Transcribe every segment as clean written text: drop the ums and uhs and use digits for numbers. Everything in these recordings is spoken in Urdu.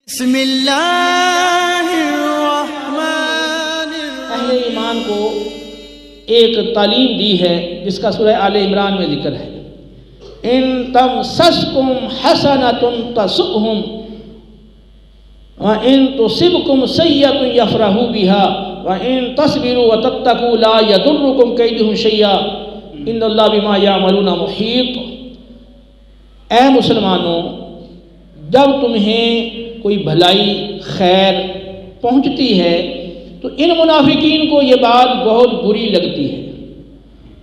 بسم اللہ الرحمن اہل ایمان کو ایک تعلیم دی ہے جس کا سورہ آل عمران میں ذکر ہے۔ ان تمسسکم حسنۃ تسؤہم وان تصبکم سیئۃ یفرحوا بها وان تصبروا وتتقوا لا یضرکم کیدہم شیئا ان اللہ بما یعملون محیط۔ اے مسلمانوں، جب تمہیں کوئی بھلائی خیر پہنچتی ہے تو ان منافقین کو یہ بات بہت بری لگتی ہے،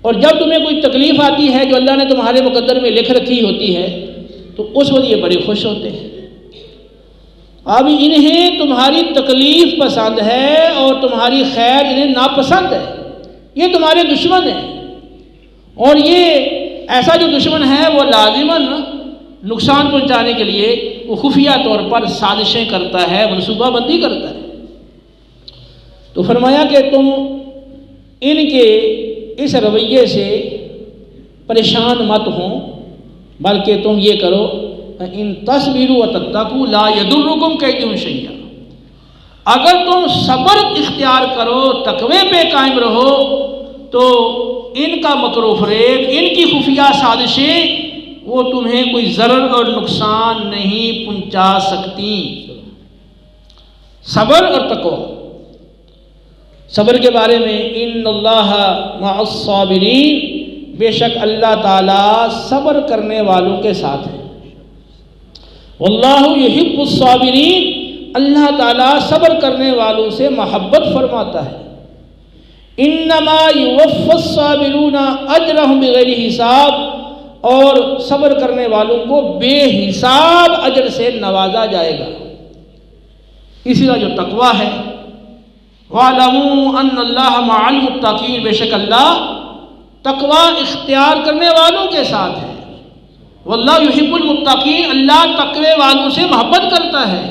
اور جب تمہیں کوئی تکلیف آتی ہے جو اللہ نے تمہارے مقدر میں لکھ رکھی ہوتی ہے تو اس وقت یہ بڑے خوش ہوتے ہیں۔ اب انہیں تمہاری تکلیف پسند ہے اور تمہاری خیر انہیں ناپسند ہے، یہ تمہارے دشمن ہیں، اور یہ ایسا جو دشمن ہے وہ لازماً نقصان پہنچانے کے لیے وہ خفیہ طور پر سازشیں کرتا ہے، منصوبہ بندی کرتا ہے۔ تو فرمایا کہ تم ان کے اس رویے سے پریشان مت ہوں، بلکہ تم یہ کرو ان تصبروا وتتقوا لا یضرکم کیدہم شیئا، اگر تم صبر اختیار کرو، تقوی پہ قائم رہو، تو ان کا مکر و فریب، ان کی خفیہ سازشیں وہ تمہیں کوئی ضرر اور نقصان نہیں پہنچا سکتی۔ صبر اور تقوی، صبر کے بارے میں ان اللہ مع الصابرین، بے شک اللہ تعالیٰ صبر کرنے والوں کے ساتھ ہے۔ واللہ یحب الصابرین، اللہ تعالیٰ صبر کرنے والوں سے محبت فرماتا ہے۔ انما یوفی الصابرون اجرہم بغیر حساب، اور صبر کرنے والوں کو بے حساب اجر سے نوازا جائے گا۔ اسی طرح جو تقویٰ ہے، وَاعْلَمُوا أَنَّ اللَّهَ مَعَ الْمُتَّقِينَ، بے شک اللہ تقویٰ اختیار کرنے والوں کے ساتھ ہے۔ وَاللَّهُ يُحِبُّ الْمُتَّقِينَ، اللہ تقوی والوں سے محبت کرتا ہے۔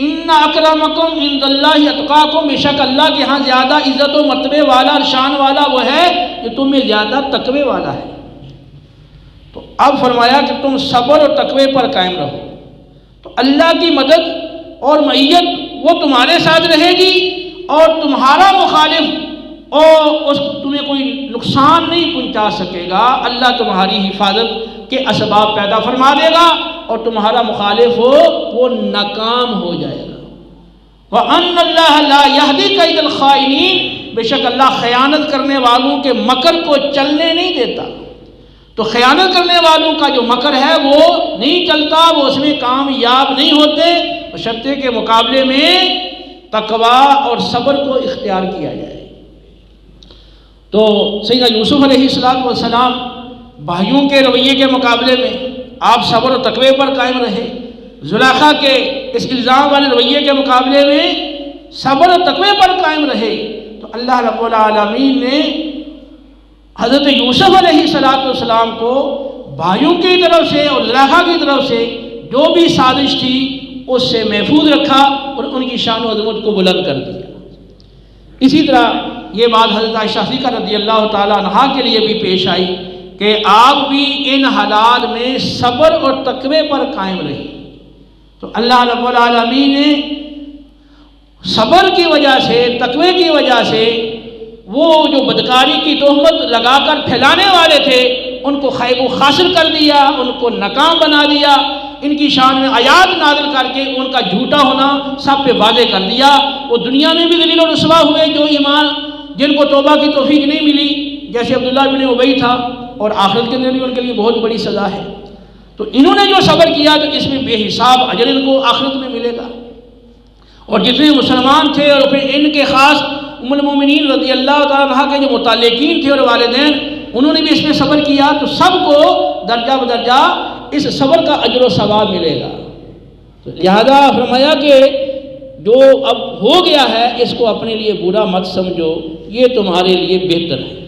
إِنَّ أَكْرَمَكُمْ عِندَ اللَّهِ أَتْقَاكُمْ، بے شک اللہ کے ہاں زیادہ عزت و مرتبے والا اور شان والا وہ ہے جو تم میں زیادہ تقوی والا ہے۔ تو اب فرمایا کہ تم صبر اور تقوی پر قائم رہو، تو اللہ کی مدد اور معیت وہ تمہارے ساتھ رہے گی، اور تمہارا مخالف اور تمہیں کوئی نقصان نہیں پہنچا سکے گا۔ اللہ تمہاری حفاظت کے اسباب پیدا فرما دے گا، اور تمہارا مخالف ہو وہ ناکام ہو جائے گا۔ وَأَنَّ اللَّهَ لَا يَهْدِي كَيْدَ الْخَائِنِينَ، بے شک اللہ خیانت کرنے والوں کے مکر کو چلنے نہیں دیتا۔ تو خیانت کرنے والوں کا جو مکر ہے وہ نہیں چلتا، وہ اس میں کامیاب نہیں ہوتے، بشرطے کے مقابلے میں تقویٰ اور صبر کو اختیار کیا جائے۔ تو سیدنا یوسف علیہ السلام بھائیوں کے رویے کے مقابلے میں آپ صبر و تقوی پر قائم رہے، زلیخا کے اس الزام والے رویے کے مقابلے میں صبر و تقوی پر قائم رہے، تو اللہ رب العالمین نے حضرت یوسف علیہ السلام کو بھائیوں کی طرف سے اور زلیخا کی طرف سے جو بھی سازش تھی اس سے محفوظ رکھا اور ان کی شان و عظمت کو بلند کر دیا۔ اسی طرح یہ بات حضرت عائشہ صدیقہ رضی اللہ تعالیٰ عنہا کے لیے بھی پیش آئی کہ آپ بھی ان حالات میں صبر اور تقوی پر قائم رہی، تو اللہ رب العالمین نے صبر کی وجہ سے، تقوی کی وجہ سے وہ جو بدکاری کی تہمت لگا کر پھیلانے والے تھے ان کو خیب و خاسر کر دیا، ان کو ناکام بنا دیا، ان کی شان میں آیات نازل کر کے ان کا جھوٹا ہونا سب پہ واضح کر دیا۔ وہ دنیا میں بھی ذلیل و رسوا ہوئے جو ایمان جن کو توبہ کی توفیق نہیں ملی، جیسے عبداللہ بن ابی تھا، اور آخرت کے اندر بھی ان کے لیے بہت بڑی سزا ہے۔ تو انہوں نے جو صبر کیا تو اس میں بے حساب اجر ان کو آخرت میں ملے گا۔ اور جتنے مسلمان تھے اور پھر ان کے خاص ام المومنین رضی اللہ تعالیٰ عنہ کے جو متعلقین تھے اور والدین، انہوں نے بھی اس میں صبر کیا، تو سب کو درجہ بدرجہ اس صبر کا اجر و ثواب ملے گا۔ تو لہذا فرمایا کہ جو اب ہو گیا ہے اس کو اپنے لیے برا مت سمجھو، یہ تمہارے لیے بہتر ہے۔